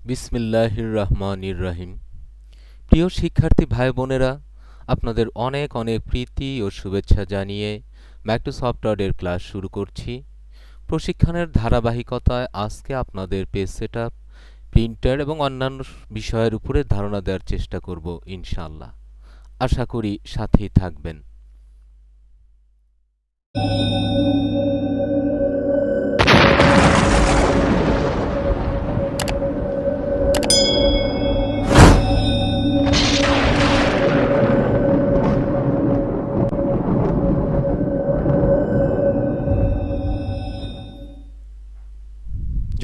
বিসমিল্লাহির রহমানির রহিম। প্রিয় শিক্ষার্থী ভাই বোনেরা, আপনাদের অনেক অনেক প্রীতি ও শুভেচ্ছা জানিয়ে মাইক্রোসফট ওয়ার্ডের ক্লাস শুরু করছি। প্রশিক্ষণের ধারাবাহিকতায় আজকে আপনাদের পেজ সেটআপ, প্রিন্টার এবং অন্যান্য বিষয়ের উপরে ধারণা দেওয়ার চেষ্টা করব ইনশাআল্লাহ। আশা করি সাথেই থাকবেন।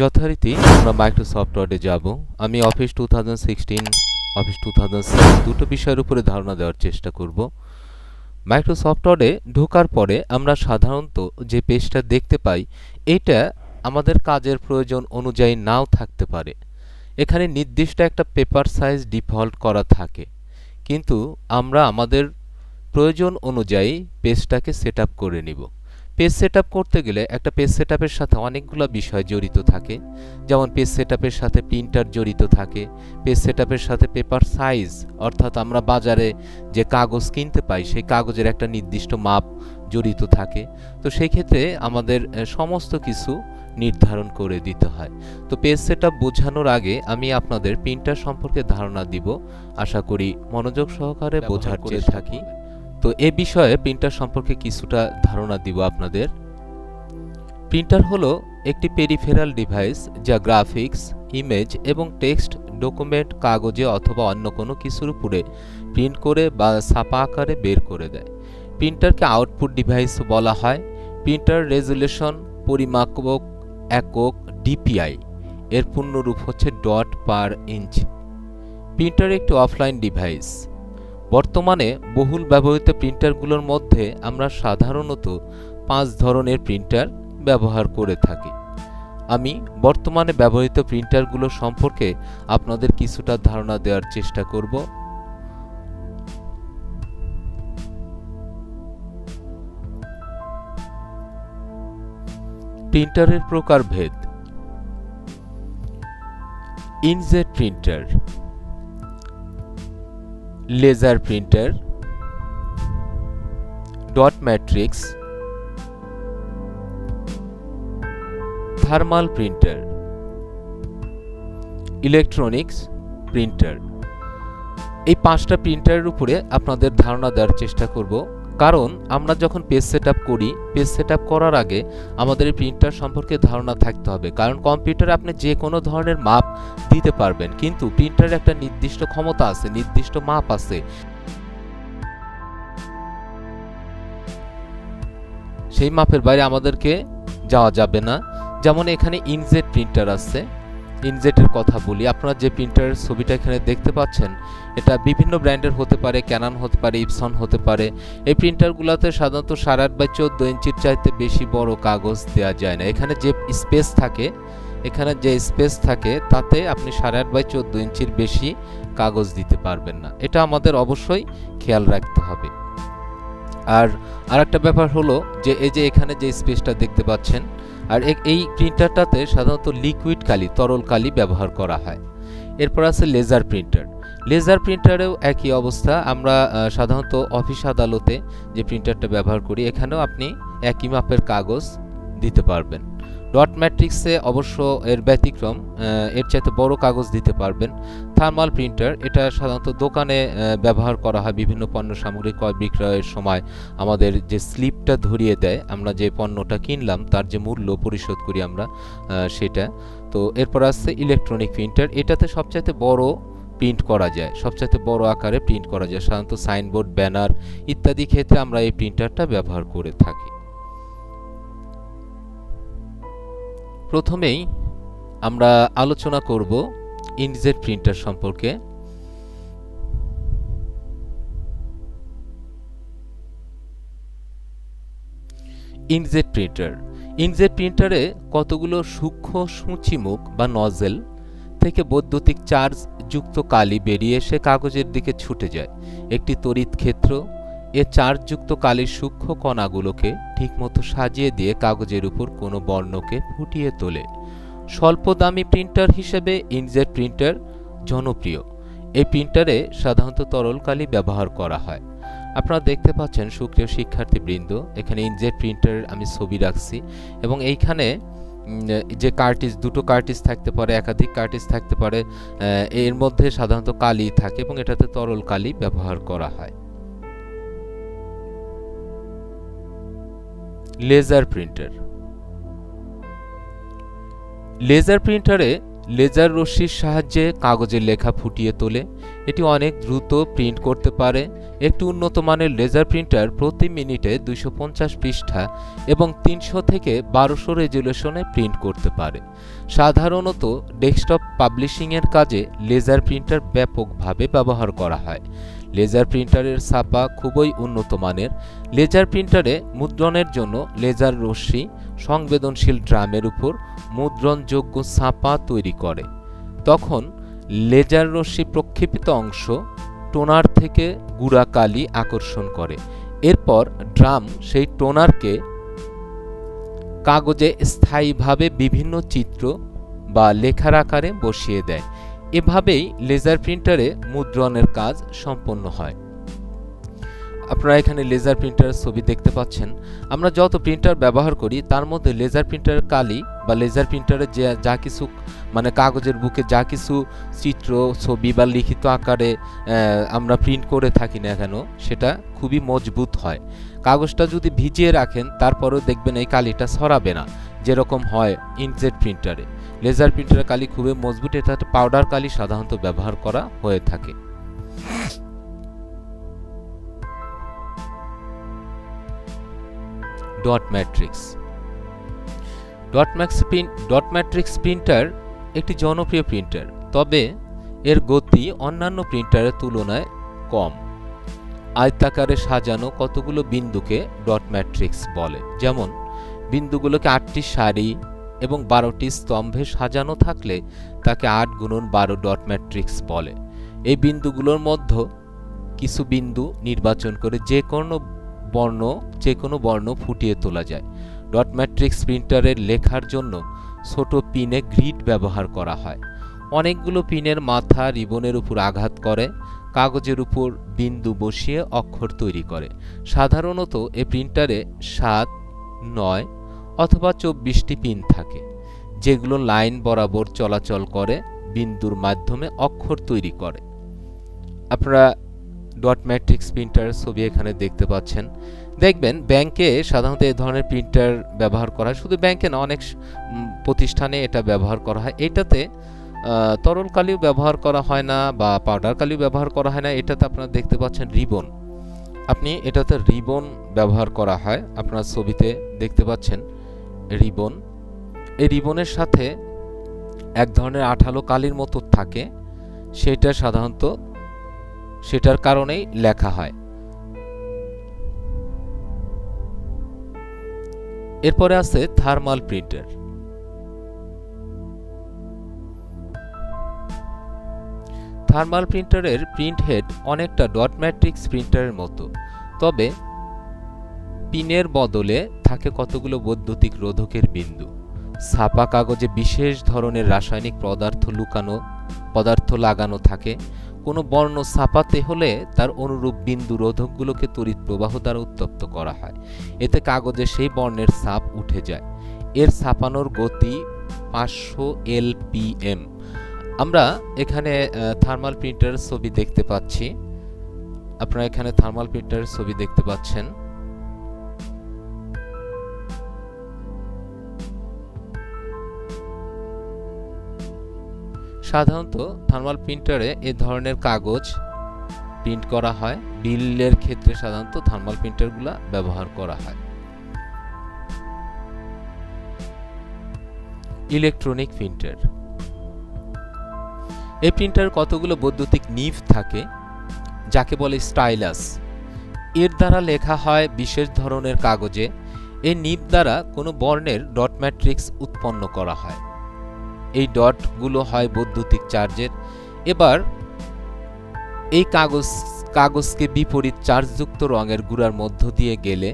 যথারীতি আমরা মাইক্রোসফট ওয়ার্ডে যাব। আমি অফিস 2016, অফিস 2007 দুটো বিষয়ের উপরে ধারণা দেওয়ার চেষ্টা করব। মাইক্রোসফট ওয়ার্ডে ঢোকার পরে আমরা সাধারণত যে পেজটা দেখতে পাই, এটা আমাদের কাজের প্রয়োজন অনুযায়ী নাও থাকতে পারে। এখানে নির্দিষ্ট একটা পেপার সাইজ ডিফল্ট করা থাকে, কিন্তু আমরা আমাদের প্রয়োজন অনুযায়ী পেজটাকে সেট আপ করে নিব। পেজ সেট আপ করতে গেলে একটা পেজ সেট আপের সাথে অনেকগুলো বিষয় জড়িত থাকে, যেমন পেজ সেট আপের সাথে প্রিন্টার জড়িত থাকে, পেজ সেট আপের সাথে পেপার সাইজ, অর্থাৎ আমরা বাজারে যে কাগজ কিনতে পাই সেই কাগজের একটা নির্দিষ্ট মাপ জড়িত থাকে। তো সেই ক্ষেত্রে আমাদের সমস্ত কিছু নির্ধারণ করে দিতে হয়। তো পেজ সেট আপ বোঝানোর আগে আমি আপনাদের প্রিন্টার সম্পর্কে ধারণা দিব। আশা করি মনোযোগ সহকারে বোঝার চেষ্টা থাকি। তো এ বিষয়ে প্রিন্টার সম্পর্কে কিছুটা ধারণা দিব আপনাদের। প্রিন্টার হলো একটি পেরিফেরাল ডিভাইস যা গ্রাফিক্স, ইমেজ এবং টেক্সট ডকুমেন্ট কাগজে অথবা অন্য কোনো কিছুর উপরে প্রিন্ট করে বা ছাপা আকারে বের করে দেয়। প্রিন্টারকে আউটপুট ডিভাইস বলা হয়। প্রিন্টার রেজুলেশন পরিমাপক একক ডিপিআই, এর পূর্ণরূপ হচ্ছে ডট পার ইঞ্চ। প্রিন্টার একটি অফলাইন ডিভাইস। বর্তমানে বহুল ব্যবহৃত প্রিন্টারগুলোর মধ্যে আমরা সাধারণত 5 ধরনের প্রিন্টার ব্যবহার করে থাকি। আমি বর্তমানে ব্যবহৃত প্রিন্টারগুলো সম্পর্কে আপনাদের কিছুটা ধারণা দেওয়ার চেষ্টা করব। প্রিন্টারের প্রকারভেদ: inkjet printer, laser printer, dot matrix, thermal printer, electronics printer. এই 5টা প্রিন্টারের উপরে আপনাদের ধারণা দেওয়ার চেষ্টা করব, কারণ আমরা যখন পেজ সেট আপ করি, পেজ সেট আপ করার আগে আমাদের এই প্রিন্টার সম্পর্কে ধারণা থাকতে হবে। কারণ কম্পিউটারে আপনি যে কোনো ধরনের মাপ দিতে পারবেন, কিন্তু প্রিন্টারের একটা নির্দিষ্ট ক্ষমতা আছে, নির্দিষ্ট মাপ আছে। সেই মাপের বাইরে আমাদেরকে যাওয়া যাবে না। যেমন এখানে ইনজেট প্রিন্টার আছে। ইনজেটের কথা বলি, আপনারা যে প্রিন্টারের ছবিটা এখানে দেখতে পাচ্ছেন, এটা বিভিন্ন ব্র্যান্ডের হতে পারে, ক্যানন হতে পারে, ইপসন হতে পারে। এই প্রিন্টারগুলোতে সাধারণত 8.5 x 14 চাইতে বেশি বড় কাগজ দেওয়া যায় না। এখানে যে স্পেস থাকে, তাতে আপনি 8.5 x 14 বেশি কাগজ দিতে পারবেন না। এটা আমাদের অবশ্যই খেয়াল রাখতে হবে। আর আরেকটা ব্যাপার হলো যে এই যে এখানে যে স্পেসটা দেখতে পাচ্ছেন, আর এই প্রিন্টারটাতে সাধারণত লিকুইড কালি, তরল কালি ব্যবহার করা হয়। এরপর আছে লেজার প্রিন্টার। লেজার প্রিন্টারেও একই অবস্থা। আমরা সাধারণত অফিস আদালতে যে প্রিন্টারটা ব্যবহার করি, এখানেও আপনি একই মাপের কাগজ দিতে পারবেন। ডট ম্যাট্রিক্সে অবশ্য এর ব্যতিক্রম, এর চাইতে বড় কাগজ দিতে পারবেন। থার্মাল প্রিন্টার, এটা সাধারণত দোকানে ব্যবহার করা হয়। বিভিন্ন পণ্য সামগ্রী ক্রয় বিক্রয়ের সময় আমাদের যে স্লিপটা ধরিয়ে দেয়, আমরা যে পণ্যটা কিনলাম তার যে মূল্য পরিশোধ করি আমরা, সেটা। তো এরপর আসছে ইলেকট্রনিক প্রিন্টার। এটাতে সবচাইতে বড় প্রিন্ট করা যায়, সবচাইতে বড় আকারে প্রিন্ট করা যায়। সাধারণত সাইনবোর্ড, ব্যানার ইত্যাদি ক্ষেত্রে আমরা এই প্রিন্টারটা ব্যবহার করে থাকি। প্রথমেই আমরা আলোচনা করব ইনজেট প্রিন্টার সম্পর্কে। ইনজেট প্রিন্টারে কতগুলো সূক্ষ্ম সূচিমুখ বা নজেল থেকে বৈদ্যুতিক চার্জ যুক্ত কালি বেরিয়ে এসে কাগজের দিকে ছুটে যায়। একটি তড়িৎ ক্ষেত্র এ চার্জযুক্ত কালির সূক্ষ্ম কণাগুলোকে ঠিকমতো সাজিয়ে দিয়ে কাগজের উপর কোনো বর্ণকে ফুটিয়ে তোলে। স্বল্প দামি প্রিন্টার হিসেবে ইনজেট প্রিন্টার জনপ্রিয়। এই প্রিন্টারে সাধারণত তরল কালি ব্যবহার করা হয়। আপনারা দেখতে পাচ্ছেন সুপ্রিয় শিক্ষার্থীবৃন্দ, এখানে ইনজেট প্রিন্টারের আমি ছবি রাখছি এবং এইখানে যে কার্টিজ, দুটো কার্টিজ থাকতে পারে, একাধিক কার্টিজ থাকতে পারে, এর মধ্যে সাধারণত কালি থাকে এবং এটাতে তরল কালি ব্যবহার করা হয়। Laser printer. লেজার প্রিন্টারে লেজার রশ্মির সাহায্যে কাগজের লেখা ফুটিয়ে তোলে। এটি অনেক দ্রুত প্রিন্ট করতে পারে। একটি উন্নত মানের লেজার প্রিন্টার প্রতি মিনিটে 250 পৃষ্ঠা এবং 300 থেকে 1200 রেজুলেশনে প্রিন্ট করতে পারে। সাধারণত ডেস্কটপ পাবলিশিংয়ের কাজে লেজার প্রিন্টার ব্যাপকভাবে ব্যবহার করা হয়। লেজার প্রিন্টারের ছাপা খুবই উন্নত মানের। লেজার প্রিন্টারে মুদ্রণের জন্য লেজার রশ্মি সংবেদনশীল ড্রামের উপর মুদ্রণযোগ্য ছাপা তৈরি করে। তখন লেজার রশ্মি প্রক্ষেপিত অংশ টোনার থেকে গুঁড়া কালি আকর্ষণ করে। এরপর ড্রাম সেই টোনারকে কাগজে স্থায়ীভাবে বিভিন্ন চিত্র বা লেখার আকারে বসিয়ে দেয়। এভাবেই লেজার প্রিন্টারে মুদ্রণের কাজ সম্পন্ন হয়। আপনারা এখানে লেজার প্রিন্টারের ছবি দেখতে পাচ্ছেন। আমরা যত প্রিন্টার ব্যবহার করি তার মধ্যে লেজার প্রিন্টারের কালি বা লেজার প্রিন্টারে যা কিছু মানে কাগজের বুকে যা কিছু চিত্র, ছবি বা লিখিত আকারে আমরা প্রিন্ট করে থাকি না কেন, সেটা খুবই মজবুত হয়। কাগজটা যদি ভিজিয়ে রাখেন তারপরেও দেখবেন এই কালিটা ছড়াবে না, যেরকম হয় ইনজেট প্রিন্টারে। লেজার প্রিন্টারের কালি খুবই মজবুত। এটা পাউডার কালি সাধারণত ব্যবহার করা হয়ে থাকে। Dot matrix. Dot matrix printer একটি জনপ্রিয় প্রিন্টার, তবে এর গতি অন্যান্য প্রিন্টারের তুলনায় কম। আয়তাকারে সাজানো কতগুলো বিন্দুকে ডট ম্যাট্রিক্স বলে। যেমন বিন্দুগুলোকে 8টি সারি এবং 12টি স্তম্ভে সাজানো থাকলে তাকে 8x12 ডট ম্যাট্রিক্স বলে। এই বিন্দুগুলোর মধ্যে কিছু বিন্দু নির্বাচন করে যে কোনো বর্ণ ফুটিয়ে তোলা যায়। ডট ম্যাট্রিক্স প্রিন্টারের লেখার জন্য ছোট পিনে গ্রিড ব্যবহার করা হয়। অনেকগুলো পিনের মাথা রিবনের উপর আঘাত করে কাগজের উপর বিন্দু বসিয়ে অক্ষর তৈরি করে। সাধারণত এই প্রিন্টারে 7, 9 অথবা 24টি পিন থাকে, যেগুলো লাইন বরাবর চলাচল করে বিন্দুর মাধ্যমে অক্ষর তৈরি করে। আপনারা ডট ম্যাট্রিক্স প্রিন্টার ছবি এখানে দেখতে পাচ্ছেন। দেখবেন ব্যাংকে সাধারণত এই ধরনের প্রিন্টার ব্যবহার করা হয়। শুধু ব্যাংকে না, অনেক প্রতিষ্ঠানে এটা ব্যবহার করা হয়। এটাতে তরল কালিও ব্যবহার করা হয় না বা পাউডার কালিও ব্যবহার করা হয় না। এটাতে আপনারা দেখতে পাচ্ছেন রিবন। এটাতে রিবন ব্যবহার করা হয়। আপনারা ছবিতে দেখতে পাচ্ছেন রিবন। এই রিবনের সাথে এক ধরনের আঠালো কালির মতো থাকে, সেটা সাধারণত সেটার কারণেই লেখা হয়। এরপরে আছে থার্মাল প্রিন্টার। থার্মাল প্রিন্টারের প্রিন্ট হেড অনেকটা ডট ম্যাট্রিক্স প্রিন্টারের মতো, তবে পিনের বদলে থাকে কতগুলো বৈদ্যুতিক রোধকের বিন্দু। ছাপা কাগজে বিশেষ ধরনের রাসায়নিক পদার্থ লাগানো থাকে। কোনো বর্ণ ছাপাতে হলে তার অনুরূপ বিন্দু রোধকগুলোকে তড়িৎ প্রবাহ দ্বারা উত্তপ্ত করা হয়। এতে কাগজে সেই বর্ণের ছাপ উঠে যায়। এর ছাপানোর গতি 500 LPM। আমরা এখানে থার্মাল প্রিন্টারের ছবি দেখতে পাচ্ছি। আপনারা এখানে থার্মাল প্রিন্টারের ছবি দেখতে পাচ্ছেন। সাধারণত থার্মাল প্রিন্টারে এ ধরনের কাগজ প্রিন্ট করা হয়। বিলের ক্ষেত্রে সাধারণত থার্মাল প্রিন্টারগুলো ব্যবহার করা হয়। Electronic printer. এই প্রিন্টার কতগুলো বৈদ্যুতিক নিভ থাকে, যাকে বলে স্টাইলাস। এর দ্বারা লেখা হয় বিশেষ ধরনের কাগজে। এই নিভ দ্বারা কোনো বর্ণের ডট ম্যাট্রিক্স উৎপন্ন করা হয়। এই ডটগুলো হয় বৈদ্যুতিক চার্জের। এবার এই কাগজকে বিপরীত চার্জযুক্ত রঙের গুঁড়ার মধ্য দিয়ে গেলে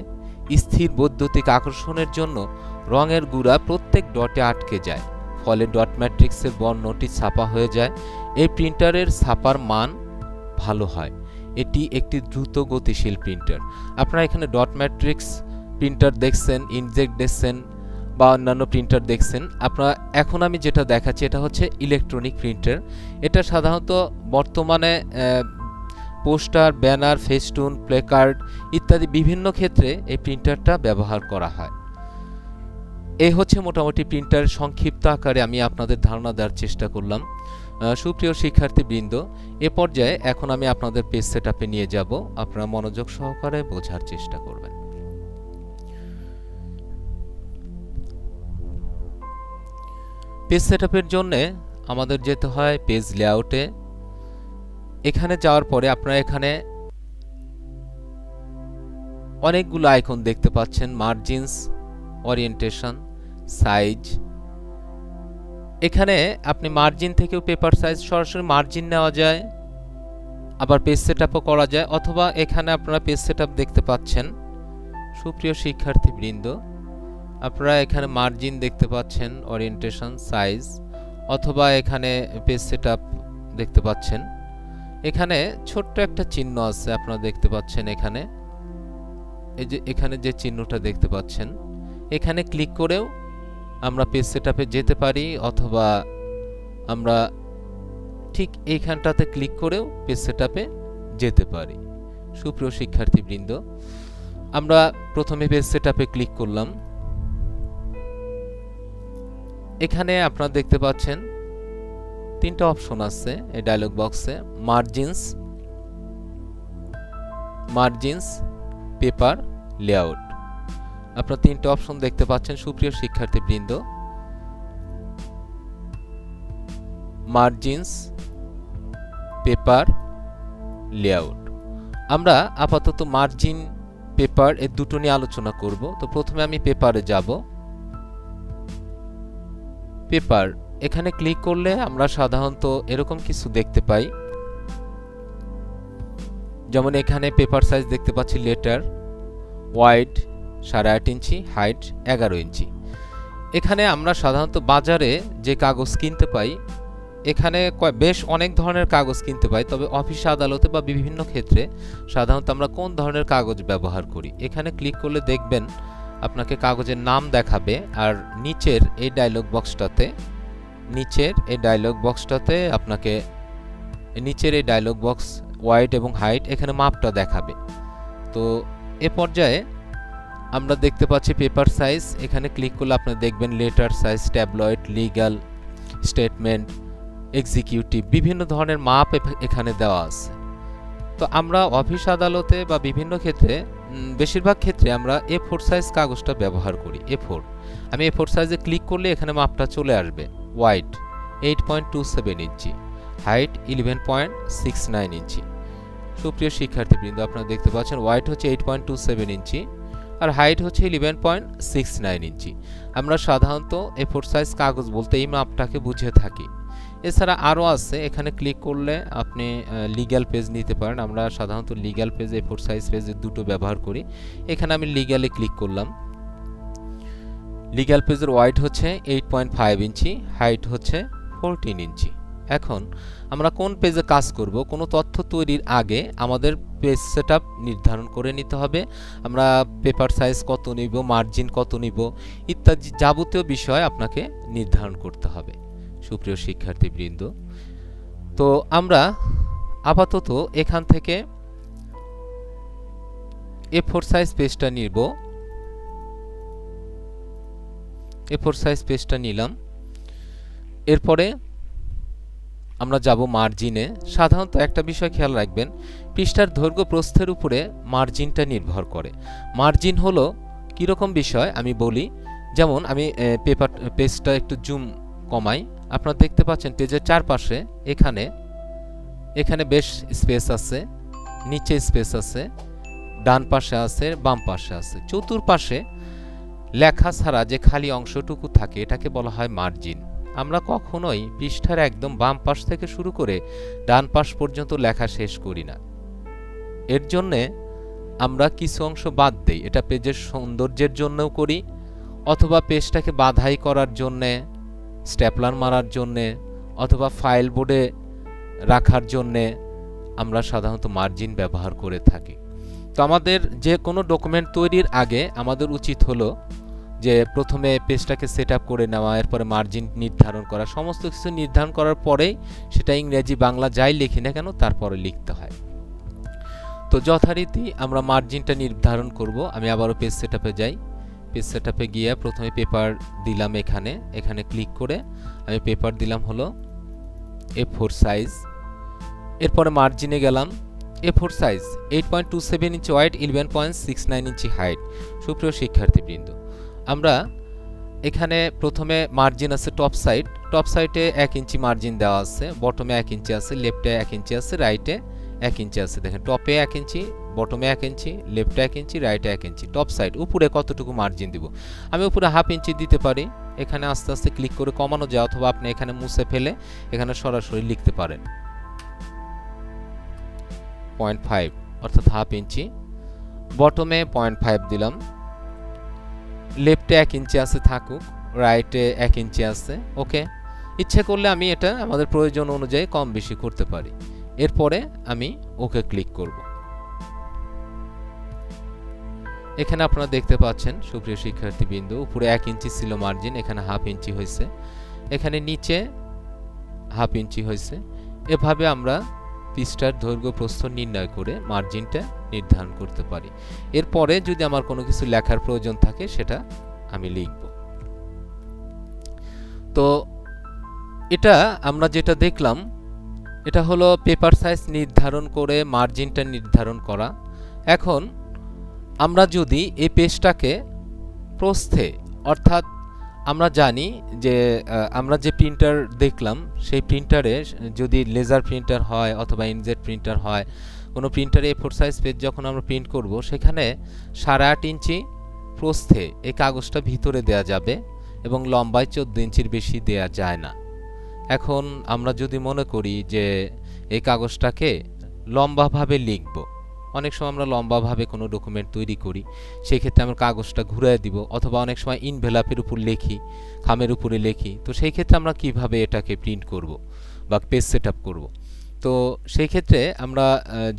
স্থির বৈদ্যুতিক আকর্ষণের জন্য রঙের গুঁড়া প্রত্যেক ডটে আটকে যায়। ফলে ডট ম্যাট্রিক্সের বর্ণটি ছাপা হয়ে যায়। এই প্রিন্টারের ছাপার মান ভালো হয়। এটি একটি দ্রুত গতিশীল প্রিন্টার। আপনারা এখানে ডট ম্যাট্রিক্স প্রিন্টার দেখছেন, ইনজেক্ট দেখছেন বা অন্যান্য প্রিন্টার দেখছেন। আপনারা এখন আমি যেটা দেখাচ্ছি এটা হচ্ছে ইলেকট্রনিক প্রিন্টার। এটা সাধারণত বর্তমানে পোস্টার, ব্যানার, ফেস্টুন, প্লেকার্ড ইত্যাদি বিভিন্ন ক্ষেত্রে এই প্রিন্টারটা ব্যবহার করা হয়। এই হচ্ছে মোটামুটি প্রিন্টার সংক্ষিপ্ত আকারে আমি আপনাদের ধারণা দেওয়ার চেষ্টা করলাম। সুপ্রিয় শিক্ষার্থীবৃন্দ, এ পর্যায়ে এখন আমি আপনাদের পেজ সেটআপে নিয়ে যাব। আপনারা মনোযোগ সহকারে বোঝার চেষ্টা করবেন। পেজ সেটআপের জন্য আমাদের যেতে হয় পেজ লেআউটে। এখানে যাওয়ার পরে আপনারা এখানে অনেকগুলো আইকন দেখতে পাচ্ছেন, মার্জিনস, ওরিয়েন্টেশন, সাইজ। এখানে আপনি মার্জিন থেকেও পেপার সাইজ সরাসরি মার্জিন নেওয়া যায়, আবার পেজ সেটআপও করা যায়, অথবা এখানে আপনারা পেজ সেটআপ দেখতে পাচ্ছেন। সুপ্রিয় শিক্ষার্থীবৃন্দ, আপনারা এখানে মার্জিন দেখতে পাচ্ছেন, ওরিয়েন্টেশন, সাইজ, অথবা এখানে পেজ সেটআপ দেখতে পাচ্ছেন। এখানে ছোট্ট একটা চিহ্ন আছে, আপনারা দেখতে পাচ্ছেন। এখানে এই যে এখানে যে চিহ্নটা দেখতে পাচ্ছেন, এখানে ক্লিক করেও আমরা পেজ সেটআপে যেতে পারি, অথবা আমরা ঠিক এইখানটাতে ক্লিক করেও পেজ সেটআপে যেতে পারি। সুপ্রিয় শিক্ষার্থীবৃন্দ, আমরা প্রথমে পেজ সেটআপে ক্লিক করলাম। এখানে আপনারা দেখতে পাচ্ছেন তিনটা অপশন আছে এই ডায়লগ বক্সে, মার্জিনস, পেপার, লেআউট। আপনারা তিনটা অপশন দেখতে পাচ্ছেন। সুপ্রিয় শিক্ষার্থীবৃন্দ, মার্জিনস, পেপার, লেআউট। আমরা আপাতত মার্জিন, পেপার এই দুটো নিয়ে আলোচনা করব। তো প্রথমে আমি পেপারে যাব। পেপার এখানে ক্লিক করলে আমরা সাধারণত এরকম কিছু দেখতে পাই, যেমন এখানে পেপার সাইজ দেখতে পাচ্ছি, লেটার, ওয়াইড 8.5 ইঞ্চি, হাইট 11 ইঞ্চি। এখানে আমরা সাধারণত বাজারে যে কাগজ কিনতে পাই, এখানে বেশ অনেক ধরনের কাগজ কিনতে পাই, তবে অফিস আদালতে বা বিভিন্ন ক্ষেত্রে সাধারণত আমরা কোন ধরনের কাগজ ব্যবহার করি। এখানে ক্লিক করলে দেখবেন আপনাকে কাগজের নাম দেখাবে, আর নিচের এই ডায়লগ বক্সটাতে আপনাকে নিচের এই ডায়লগ বক্স ওয়াইড এবং হাইট এখানে মাপটা দেখাবে। তো এ পর্যায়ে আমরা দেখতে পাচ্ছি পেপার সাইজ। এখানে ক্লিক করলে আপনি দেখবেন letter size, tabloid, legal, statement, executive বিভিন্ন ধরনের মাপ এখানে দেওয়া আছে। তো আমরা অফিস আদালতে বা বিভিন্ন ক্ষেত্রে বেশিরভাগ ক্ষেত্রে আমরা A4 সাইজ কাগজটা ব্যবহার করি। A4 আমি A4 সাইজে ক্লিক করলে এখানে মাপটা চলে আসবে। ওয়াইড 8.27 ইঞ্চি, হাইট 11.69 ইঞ্চি। সুপ্রিয় শিক্ষার্থীবৃন্দ, আপনারা দেখতে পাচ্ছেন ওয়াইড হচ্ছে 8.27 ইঞ্চি আর হাইট হচ্ছে 11.69 ইঞ্চি। আমরা সাধারণত A4 সাইজ কাগজ বলতে এই মাপটাকে বুঝে থাকি। এছাড়া আরও আছে, এখানে ক্লিক করলে আপনি লিগ্যাল পেজ নিতে পারেন। আমরা সাধারণত লিগ্যাল পেজ A4 সাইজ পেজে দুটো ব্যবহার করি। এখানে আমি লিগ্যালে ক্লিক করলাম। লিগ্যাল পেজের ওয়াইড হচ্ছে 8.5 ইঞ্চি, হাইট হচ্ছে 14 ইঞ্চি। এখন আমরা কোন পেজে কাজ করব, কোনো তথ্য তৈরির আগে আমাদের পেজ সেটআপ নির্ধারণ করে নিতে হবে। আমরা পেপার সাইজ কত নিব, মার্জিন কত নিব ইত্যাদি যাবতীয় বিষয় আপনাকে নির্ধারণ করতে হবে। সুপ্রিয় শিক্ষার্থীবৃন্দ, তো আমরা আপাতত এখান থেকে A4 সাইজ পেজটা নিব। A4 সাইজ পেজটা নিলাম। এরপরে আমরা যাব মার্জিনে। সাধারণত একটা বিষয় খেয়াল রাখবেন, পৃষ্ঠার দৈর্ঘ্য প্রস্থের উপরে মার্জিনটা নির্ভর করে। মার্জিন হলো কীরকম বিষয় আমি বলি, যেমন আমি পেজটা একটু জুম কমাই। আপনারা দেখতে পাচ্ছেন পেজের চারপাশে এখানে বেশ স্পেস আছে, নিচে স্পেস আছে, ডান পাশে আছে, বাম পাশে আছে। চতুর্পাশে লেখা ছাড়া যে খালি অংশটুকু থাকে এটাকে বলা হয় মার্জিন। আমরা কখনোই পৃষ্ঠার একদম বাম পাশ থেকে শুরু করে ডান পাশ পর্যন্ত লেখা শেষ করি না। এর জন্যে আমরা কিছু অংশ বাদ দেই। এটা পেজের সৌন্দর্যের জন্যও করি, অথবা পেজটাকে বাধাই করার জন্যে, স্ট্যাপলার মারার জন্যে অথবা ফাইল বোর্ডে রাখার জন্যে আমরা সাধারণত মার্জিন ব্যবহার করে থাকি। তো আমাদের যে কোনো ডকুমেন্ট তৈরির আগে আমাদের উচিত হলো যে প্রথমে পেজটাকে সেট আপ করে নেওয়া, এরপরে মার্জিন নির্ধারণ করা, সমস্ত কিছু নির্ধারণ করার পরেই সেটা ইংরেজি বাংলা যাই লিখি না কেন তারপরে লিখতে হয়। তো যথারীতি আমরা মার্জিনটা নির্ধারণ করব। আমি আবারও পেজ সেট আপে যাই। পেজ সেট আপে গিয়ে প্রথমে পেপার দিলাম, এখানে ক্লিক করে আমি পেপার দিলাম হলো A4 সাইজ। এরপরে মার্জিনে গেলাম, A4 সাইজ 8.27 ইঞ্চি ওয়াইড, 11.69 ইঞ্চি হাইট। সুপ্রিয় শিক্ষার্থীবৃন্দ, আমরা এখানে প্রথমে মার্জিন আছে টপ সাইডে 1 ইঞ্চি মার্জিন দেওয়া আছে, বটমে 1 ইঞ্চি আছে, লেফটে 1 ইঞ্চি আছে, রাইটে 1 ইঞ্চি আছে। দেখেন টপে 1 ইঞ্চি, বটমে 1 ইঞ্চি, লেফটে 1 ইঞ্চি, রাইটে 1 ইঞ্চি। টপ সাইড উপরে কতটুকু মার্জিন দিব? আমি উপরে হাফ ইঞ্চি দিতে পারি। এখানে আস্তে আস্তে ক্লিক করে কমানো যায়, অথবা আপনি এখানে মুছে ফেলে এখানে সরাসরি লিখতে পারেন 0.5 অর্থাৎ হাফ ইঞ্চি। বটমে 0.5 দিলাম। লেফটে 1 ইঞ্চি আছে, থাকুক। রাইটে 1 ইঞ্চি আছে। ওকে, ইচ্ছে করলে আমি এটা আমাদের প্রয়োজন অনুযায়ী কম বেশি করতে পারি। এরপরে আমি ওকে ক্লিক করব। এখানে আপনারা দেখতে পাচ্ছেন সুপ্রিয় শিক্ষার্থীবৃন্দ, উপরে 1 ইঞ্চি ছিল মার্জিন, এখানে হাফ ইঞ্চি হয়েছে, এখানে নিচে হাফ ইঞ্চি হয়েছে। এভাবে আমরা পৃষ্ঠার দৈর্ঘ্য প্রস্থ নির্ণয় করে মার্জিনটা নির্ধারণ করতে পারি। এরপরে যদি আমার কোনো কিছু লেখার প্রয়োজন থাকে সেটা আমি লিখব। তো এটা আমরা যেটা দেখলাম এটা হলো পেপার সাইজ নির্ধারণ করে মার্জিনটা নির্ধারণ করা। এখন আমরা যদি এই পেজটাকে প্রস্থে, অর্থাৎ আমরা জানি যে আমরা যে প্রিন্টার দেখলাম সেই প্রিন্টারে যদি লেজার প্রিন্টার হয় অথবা ইনজেট প্রিন্টার হয়, কোনো প্রিন্টারে A4 সাইজ পেজ যখন আমরা প্রিন্ট করব সেখানে 8.5 ইঞ্চি প্রস্থে এই কাগজটা ভিতরে দেয়া যাবে এবং লম্বায় 14 ইঞ্চির বেশি দেয়া যায় না। এখন আমরা যদি মনে করি যে এই কাগজটাকে লম্বাভাবে লিখব, অনেক সময় আমরা লম্বাভাবে কোনো ডকুমেন্ট তৈরি করি, সেই ক্ষেত্রে আমরা কাগজটা ঘুরিয়ে দিব, অথবা অনেক সময় ইনভেলাপের উপর লিখি, খামের উপরে লিখি। তো সেই ক্ষেত্রে আমরা কিভাবে এটাকে প্রিন্ট করব বা পেজ সেট আপ করব? তো সেই ক্ষেত্রে আমরা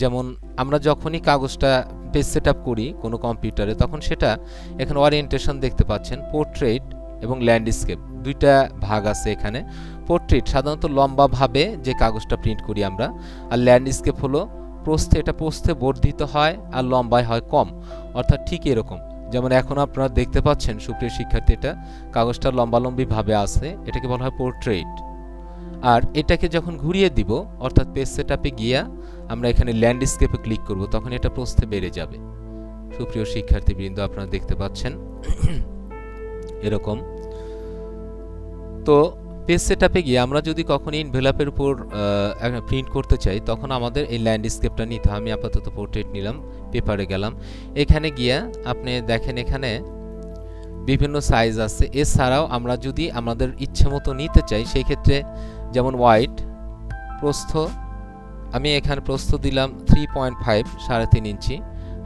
যেমন আমরা যখনই কাগজটা পেজ সেট আপ করি কোনো কম্পিউটারে, তখন সেটা এখানে ওরিয়েন্টেশন দেখতে পাচ্ছেন, পোর্ট্রেট এবং ল্যান্ডস্কেপ দুইটা ভাগ আছে এখানে। পোর্ট্রেট সাধারণত লম্বাভাবে যে কাগজটা প্রিন্ট করি আমরা, আর ল্যান্ডস্কেপ হলো প্রস্থে, এটা প্রস্থে বর্ধিত হয় আর লম্বায় হয় কম। অর্থাৎ ঠিক এরকম, যেমন এখন আপনারা দেখতে পাচ্ছেন সুপ্রিয় শিক্ষার্থী, এটা কাগজটা লম্বালম্বিভাবে আছে, এটাকে বলা হয় পোর্ট্রেট। আর এটাকে যখন ঘুরিয়ে দিব, অর্থাৎ পেজ সেটআপে গিয়া আমরা এখানে ল্যান্ডস্কেপে ক্লিক করব, তখন এটা প্রস্থে বেড়ে যাবে। সুপ্রিয় শিক্ষার্থীবৃন্দ, আপনারা দেখতে পাচ্ছেন এরকম। তো পেজ সেটআপে গিয়ে আমরা যদি কখনো ইনভেলপের উপর প্রিন্ট করতে চাই, তখন আমাদের এই ল্যান্ডস্কেপটা নিতে হয়। আমি আপাতত পোর্ট্রেট নিলাম, পেপারে গেলাম, এখানে গিয়া আপনি দেখেন এখানে বিভিন্ন সাইজ আছে। এছাড়াও আমরা যদি আমাদের ইচ্ছে মতো নিতে চাই, সেই ক্ষেত্রে যেমন ওয়াইড প্রস্থ, আমি এখানে প্রস্থ দিলাম 3.5 3.5 ইঞ্চি,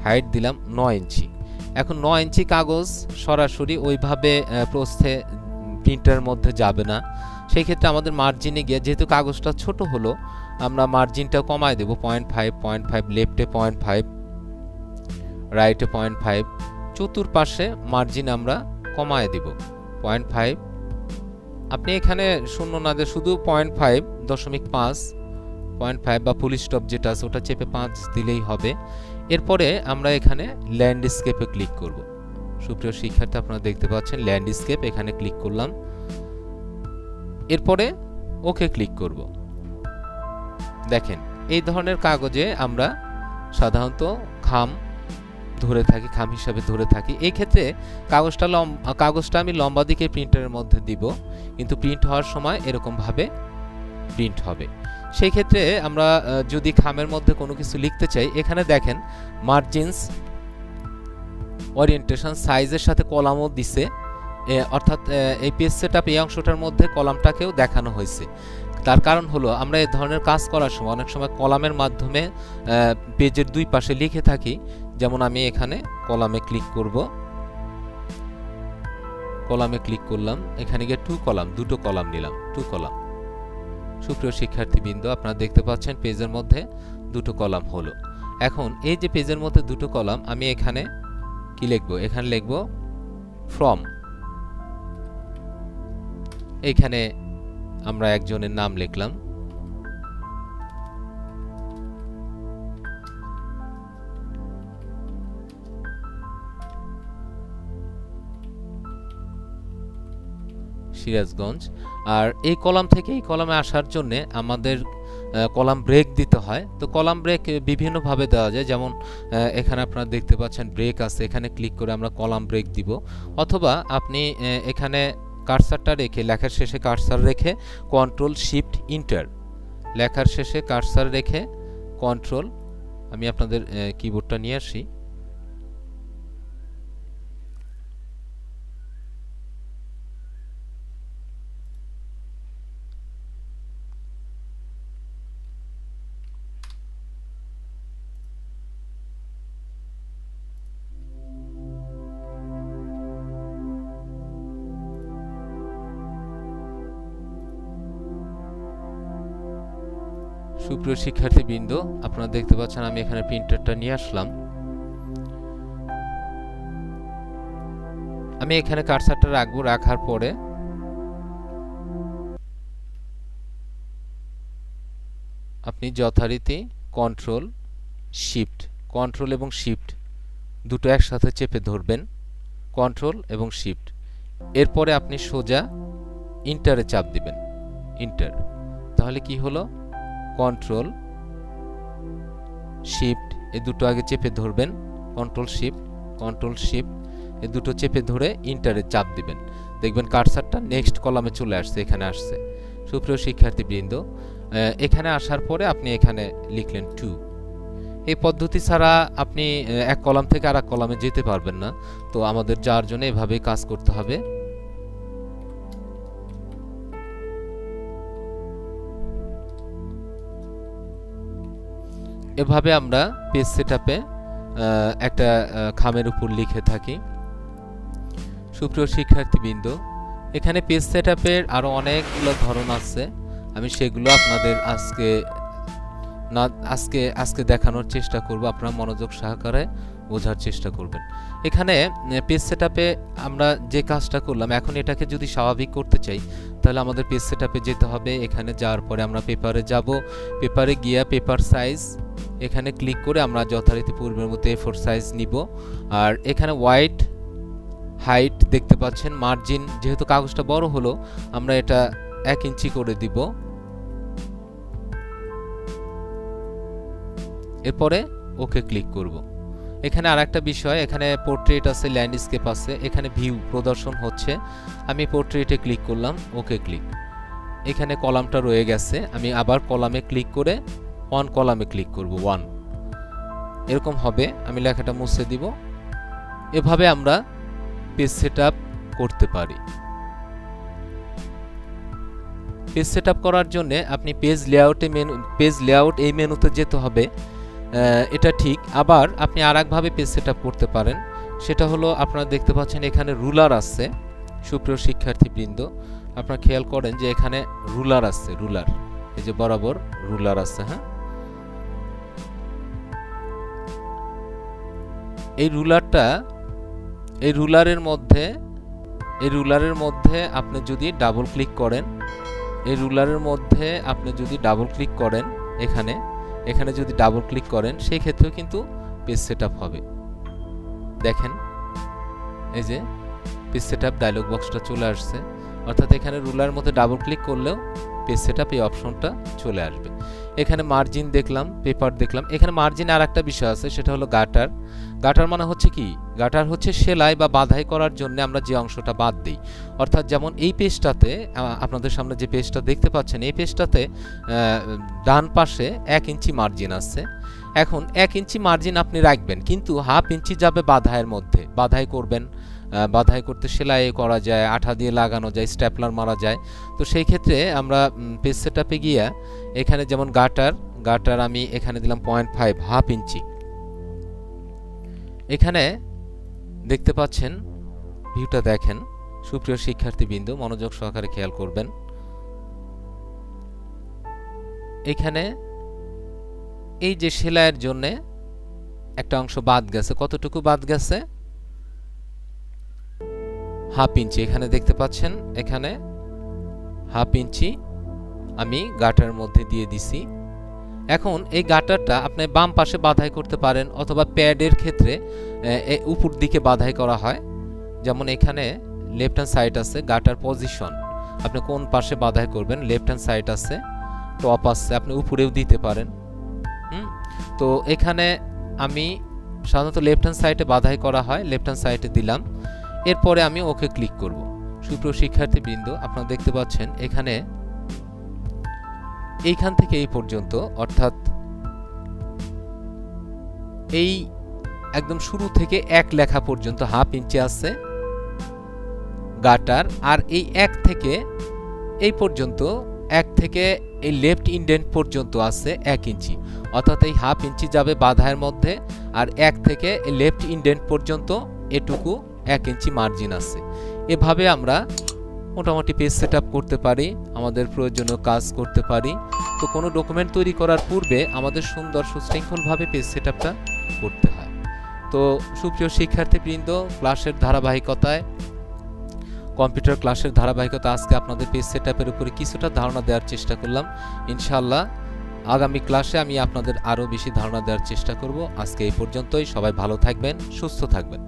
হাইট দিলাম 9 ইঞ্চি। এখন 9 ইঞ্চি কাগজ সরাসরি ওইভাবে প্রস্থে প্রিন্টারের মধ্যে যাবে না। সেই ক্ষেত্রে আমাদের মার্জিনে গিয়ে, যেহেতু কাগজটা ছোট হলো, আমরা মার্জিনটা কমায় দেব 0.5, লেফটে 0.5, রাইটে 0.5, চতুর্পাশে মার্জিন আমরা কমায় দেব 0.5। আপনি এখানে শূন্য না দিয়ে শুধু 0.5 বা ফুল স্টপ যেটা আছে ওটা চেপে 5 দিলেই হবে। এরপরে আমরা এখানে ল্যান্ডস্কেপে ক্লিক করব। সুপ্রিয় শিক্ষার্থী, আপনারা দেখতে পাচ্ছেন ল্যান্ডস্কেপ, এখানে ক্লিক করলাম, এরপরে ওকে ক্লিক করব। দেখেন এই ধরনের কাগজে আমরা সাধারণত খাম ধরে থাকি, খাম হিসাবে ধরে থাকি। এই ক্ষেত্রে কাগজটা আমি লম্বা দিকে প্রিন্টারের মধ্যে দিব, কিন্তু প্রিন্ট হওয়ার সময় এরকম ভাবে প্রিন্ট হবে। সেই ক্ষেত্রে আমরা যদি খামের মধ্যে কোনো কিছু লিখতে চাই, এখানে দেখেন মার্জিনস, ওরিয়েন্টেশন, সাইজের সাথে কলামও দিছে, অর্থাৎ এই পেজ সেটআপ এই অংশটার মধ্যে কলামটাকেও দেখানো হয়েছে। তার কারণ হলো আমরা এই ধরনের কাজ করার সময় অনেক সময় কলামের মাধ্যমে পেজের দুই পাশে লিখে থাকি। যেমন আমি এখানে কলামে ক্লিক করব, কলামে ক্লিক করলাম, এখানে গিয়ে টু কলাম, দুটো কলাম নিলাম, টু কলাম। সুপ্রিয় শিক্ষার্থীবৃন্দ, আপনারা দেখতে পাচ্ছেন পেজের মধ্যে দুটো কলাম হলো। এখন এই যে পেজের মধ্যে দুটো কলাম, আমি এখানে কি লিখব? এখানে লিখব ফ্রম। এখানে আমরা একজনের নাম লিখলাম, সিরাজগঞ্জ। আর এই কলাম থেকে এই কলামে আসার জন্য আমাদের কলাম ব্রেক দিতে হয়। তো কলাম ব্রেক বিভিন্নভাবে দেওয়া যায়, যেমন এখানে আপনারা দেখতে পাচ্ছেন ব্রেক আছে, এখানে ক্লিক করে আমরা কলাম ব্রেক দিব। অথবা আপনি এখানে কার্সারটা রেখে, লেখার শেষে কার্সার রেখে কন্ট্রোল শিফট ইন্টার, লেখার শেষে কার্সার রেখে কন্ট্রোল, আমি আপনাদের কিবোর্ডটা নিয়ে আসি, সুপ্রিয় শিক্ষার্থীবৃন্দ, আপনারা দেখতে পাচ্ছেন আমি এখানে প্রিন্টারটা নিয়ে আসলাম। আমি এখানে কার্সারটা রাখবো, রাখার পরে আপনি যথারীতি কন্ট্রোল শিফট, কন্ট্রোল এবং শিফট দুটো একসাথে চেপে ধরবেন, কন্ট্রোল এবং শিফট। এরপরে আপনি সোজা ইন্টারে চাপ দিবেন, ইন্টার। তাহলে কি হলো? কন্ট্রোল শিফট এই দুটো আগে চেপে ধরবেন, কন্ট্রোল শিফট এই দুটো চেপে ধরে ইন্টারে চাপ দিবেন, দেখবেন কার্সারটা নেক্সট কলামে চলে আসছে, এখানে আসছে। সুপ্রিয় শিক্ষার্থীবৃন্দ, এখানে আসার পরে আপনি এখানে লিখলেন টু। এই পদ্ধতি ছাড়া আপনি এক কলাম থেকে আর এক কলামে যেতে পারবেন না। তো আমাদের যাওয়ার জন্য এভাবেই কাজ করতে হবে। এভাবে আমরা পেজ সেটআপে একটা খামের উপর লিখে থাকি। সুপ্রিয় শিক্ষার্থীবৃন্দ, এখানে পেজ সেটআপের আরো অনেকগুলো ধরন আছে, আমি সেগুলো আপনাদের আজকে দেখানোর চেষ্টা করব। আপনারা মনোযোগ সহকারে বোঝার চেষ্টা করবেন। এখানে পেজ সেটআপে আমরা যে কাজটা করলাম, এখন এটাকে যদি স্বাভাবিক করতে চাই তাহলে আমাদের পেজ সেটআপে যেতে হবে। এখানে যাওয়ার পরে আমরা পেপারে যাব, পেপারে গিয়ে পেপার সাইজ এখানে ক্লিক করে আমরা যথারীতি পূর্বের মতো A4 সাইজ নিব। আর এখানে হোয়াইট হাইট দেখতে পাচ্ছেন, মার্জিন যেহেতু কাগজটা বড় হলো আমরা এটা 1 ইঞ্চি করে দিব। এরপরে ওকে ক্লিক করব। এখানে আরেকটা বিষয়, এখানে পোর্ট্রেট আছে, ল্যান্ডস্কেপ আছে, এখানে ভিউ প্রদর্শন হচ্ছে। আমি পোর্ট্রেটে ক্লিক করলাম, ওকে ক্লিক। এখানে কলামটা রয়ে গেছে, আমি আবার কলামে ক্লিক করে ওয়ান কলামে ক্লিক করব, ওয়ান এরকম হবে। আমি লেখাটা মুছে দিব। এভাবে আমরা পেজ সেটআপ করতে পারি। পেজ সেটআপ করার জন্য আপনি পেজ লেআউট এই মেনুতে যেতে হবে, এটা ঠিক। আবার আপনি আরেকভাবে পেজ সেটআপ করতে পারেন, সেটা হলো আপনারা দেখতে পাচ্ছেন এখানে রুলার আছে। সুপ্রিয় শিক্ষার্থীবৃন্দ, আপনারা খেয়াল করেন যে এখানে রুলার আছে, রুলার এই যে বরাবর রুলার আছে। হ্যাঁ, এই রুলারের মধ্যে আপনি যদি ডাবল ক্লিক করেন, এখানে যদি ডাবল ক্লিক করেন সেই ক্ষেত্রেও কিন্তু পেজ সেটআপ হবে। দেখেন এই যে পেজ সেটআপ ডায়লগ বক্সটা চলে আসছে, অর্থাৎ এখানে রুলারের মধ্যে ডাবল ক্লিক করলেও পেজ সেটআপ এই অপশনটা চলে আসবে। এখানে মার্জিন দেখলাম, পেপার দেখলাম। এখানে মার্জিন আর একটা বিষয় আছে, সেটা হলো গাটার। গাটার মানে হচ্ছে কি? গাটার হচ্ছে সেলাই বা বাঁধাই করার জন্য আমরা যে অংশটা বাদ দিই। অর্থাৎ যেমন এই পেজটাতে, আপনাদের সামনে যে পেজটা দেখতে পাচ্ছেন, এই পেজটাতে ডান পাশে 1 ইঞ্চি মার্জিন আছে। এখন 1 ইঞ্চি মার্জিন আপনি রাখবেন, কিন্তু হাফ ইঞ্চি যাবে বাঁধাইয়ের মধ্যে। বাঁধাই করবেন, বাঁধাই করতে সেলাই করা যায়, আঠা দিয়ে লাগানো যায়, স্ট্যাপলার মারা যায়। তো সেই ক্ষেত্রে আমরা পেজ সেটআপে গিয়ে এখানে যেমন গাটার আমি এখানে দিলাম 0.5, হাফ ইঞ্চি। এখানে দেখতে পাচ্ছেন ভিউটা দেখেন, সুপ্রিয় শিক্ষার্থীবৃন্দ মনোযোগ সহকারে খেয়াল করবেন। এখানে এই যে সেলাইয়ের জন্য একটা অংশ বাদ গেছে, কতটুকু বাদ গেছে? Half inch. এখানে দেখতে পাচ্ছেন, এখানে হাফ ইঞ্চি আমি গাটার মধ্যে দিয়ে দিছি। এখন এই গাটারটা আপনি বাম পাশে বাঁধাই করতে পারেন, অথবা প্যাডের ক্ষেত্রে উপর দিকে বাঁধাই করা হয়। যেমন এখানে লেফট হ্যান্ড সাইড আছে, গাটার পজিশন আপনি কোন পাশে বাঁধাই করবেন, লেফট হ্যান্ড সাইড আছে, টপ আছে, আপনি উপরেও দিতে পারেন। তো এখানে আমি সাধারণত লেফট হ্যান্ড সাইডে বাঁধাই করা হয়, লেফট হ্যান্ড সাইডে দিলাম। এরপরে আমি ওকে ক্লিক করব। সুপ্রিয় শিক্ষার্থীবৃন্দ আপনারা দেখতে পাচ্ছেন এখানে এইখান থেকে এই পর্যন্ত, অর্থাৎ এই একদম শুরু থেকে এক লেখা পর্যন্ত হাফ ইঞ্চি আছে গাটার, আর এই এক থেকে এই পর্যন্ত, এক থেকে এই লেফট ইন্ডেন্ট পর্যন্ত আছে 1 ইঞ্চি, অর্থাৎ এই হাফ ইঞ্চি যাবে বাঁধাইয়ের মধ্যে, আর এক থেকে এই লেফট ইন্ডেন্ট পর্যন্ত এটুকু 1 ইঞ্চি মার্জিন আছে। এভাবে আমরা মোটামুটি পেজ সেটআপ করতে পারি, আমাদের প্রয়োজনীয় কাজ করতে পারি। তো কোনো ডকুমেন্ট তৈরি করার পূর্বে আমাদের সুন্দর সুশৃঙ্খলভাবে পেজ সেটআপটা করতে হয়। তো সুপ্রিয় শিক্ষার্থীবৃন্দ, ক্লাসের ধারাবাহিকতায়, কম্পিউটার ক্লাসের ধারাবাহিকতা আজকে আপনাদের পেজ সেটআপের উপরে কিছুটা ধারণা দেওয়ার চেষ্টা করলাম। ইনশাআল্লাহ আগামী ক্লাসে আমি আপনাদের আরও বেশি ধারণা দেওয়ার চেষ্টা করব। আজকে এই পর্যন্তই। সবাই ভালো থাকবেন, সুস্থ থাকবেন।